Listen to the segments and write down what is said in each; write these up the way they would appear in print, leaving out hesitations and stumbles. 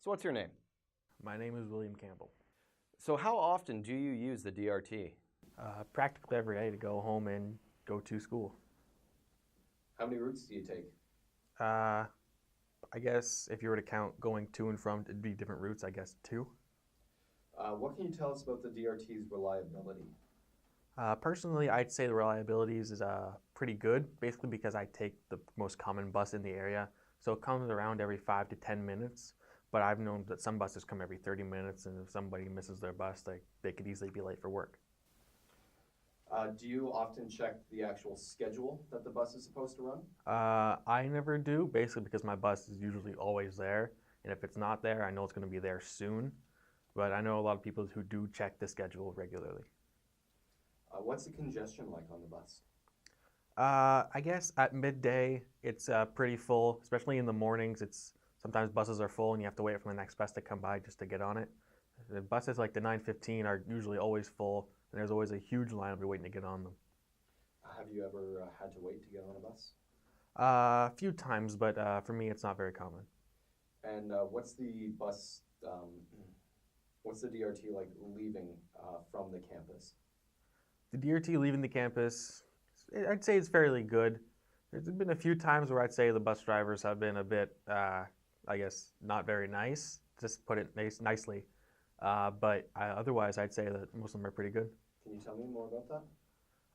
So what's your name? My name is William Campbell. So how often do you use the DRT? Practically every day to go home and go to school. How many routes do you take? I guess if you were to count going to and from, it'd be different routes, I guess, two. What can you tell us about the DRT's reliability? Personally, I'd say the reliability is pretty good, basically because I take the most common bus in the area. So it comes around every 5 to 10 minutes, but I've known that some buses come every 30 minutes, and if somebody misses their bus, they could easily be late for work. Do you often check the actual schedule that the bus is supposed to run? I never do, basically because my bus is usually always there, and if it's not there, I know it's going to be there soon. But I know a lot of people who do check the schedule regularly. What's the congestion like on the bus? I guess at midday it's pretty full, especially in the mornings. Sometimes buses are full and you have to wait for the next bus to come by just to get on it. The buses like the 9:15 are usually always full, and there's always a huge line of you waiting to get on them. Have you ever had to wait to get on a bus? A few times, but for me it's not very common. And what's the DRT like leaving from the campus? The DRT leaving the campus, I'd say it's fairly good. There's been a few times where I'd say the bus drivers have been a bit, I guess, not very nice, just put it nicely. But otherwise, I'd say that most of them are pretty good. Can you tell me more about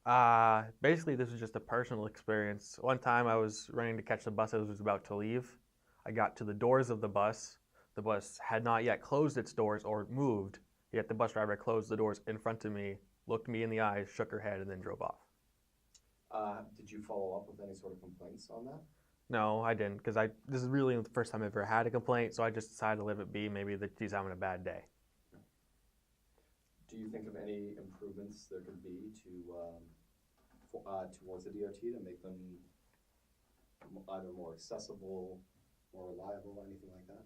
that? Basically, this was just a personal experience. One time I was running to catch the bus as it was about to leave. I got to the doors of the bus. The bus had not yet closed its doors or moved, yet the bus driver closed the doors in front of me, looked me in the eyes, shook her head, and then drove off. Did you follow up with any sort of complaints on that? No, I didn't, because this is really the first time I've ever had a complaint, so I just decided to let it be. Maybe that she's having a bad day. Do you think of any improvements there could be towards the DRT to make them either more accessible, more reliable, anything like that?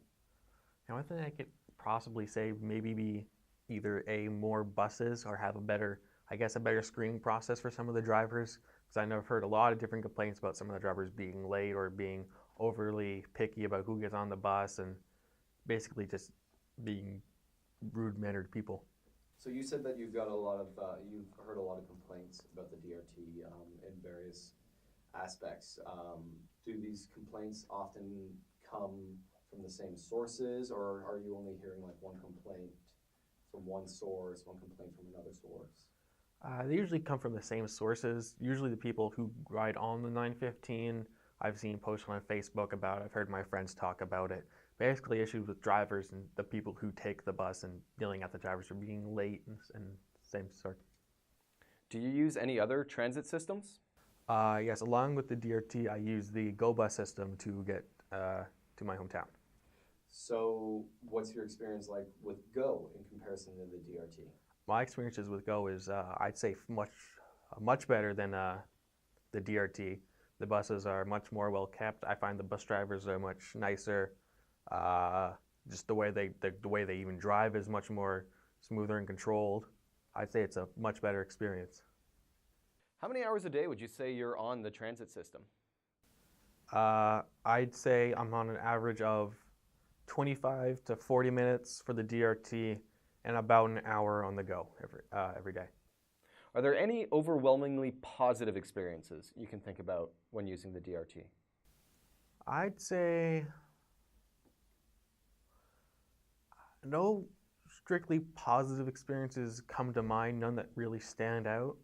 The only thing I could possibly say maybe be either more buses or have a better screening process for some of the drivers, because I know I've heard a lot of different complaints about some of the drivers being late or being overly picky about who gets on the bus and basically just being rude-mannered people. So you said that you've heard a lot of complaints about the DRT in various aspects. Do these complaints often come from the same sources, or are you only hearing like one complaint from one source, one complaint from another source? They usually come from the same sources. Usually the people who ride on the 915, I've seen posts on Facebook about it. I've heard my friends talk about it. Basically issues with drivers and the people who take the bus and yelling at the drivers for being late and same sort. Do you use any other transit systems? Yes, along with the DRT, I use the Go Bus system to get to my hometown. So what's your experience like with Go in comparison to the DRT? My experiences with Go is, I'd say, much better than the DRT. The buses are much more well kept. I find the bus drivers are much nicer. Just the way they even drive is much more smoother and controlled. I'd say it's a much better experience. How many hours a day would you say you're on the transit system? I'd say I'm on an average of 25 to 40 minutes for the DRT and about an hour on the Go every day. Are there any overwhelmingly positive experiences you can think about when using the DRT? I'd say no strictly positive experiences come to mind, none that really stand out.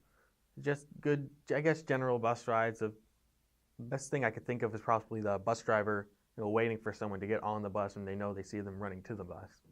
Just good, I guess, general bus rides. The best thing I could think of is probably the bus driver, waiting for someone to get on the bus and they know they see them running to the bus.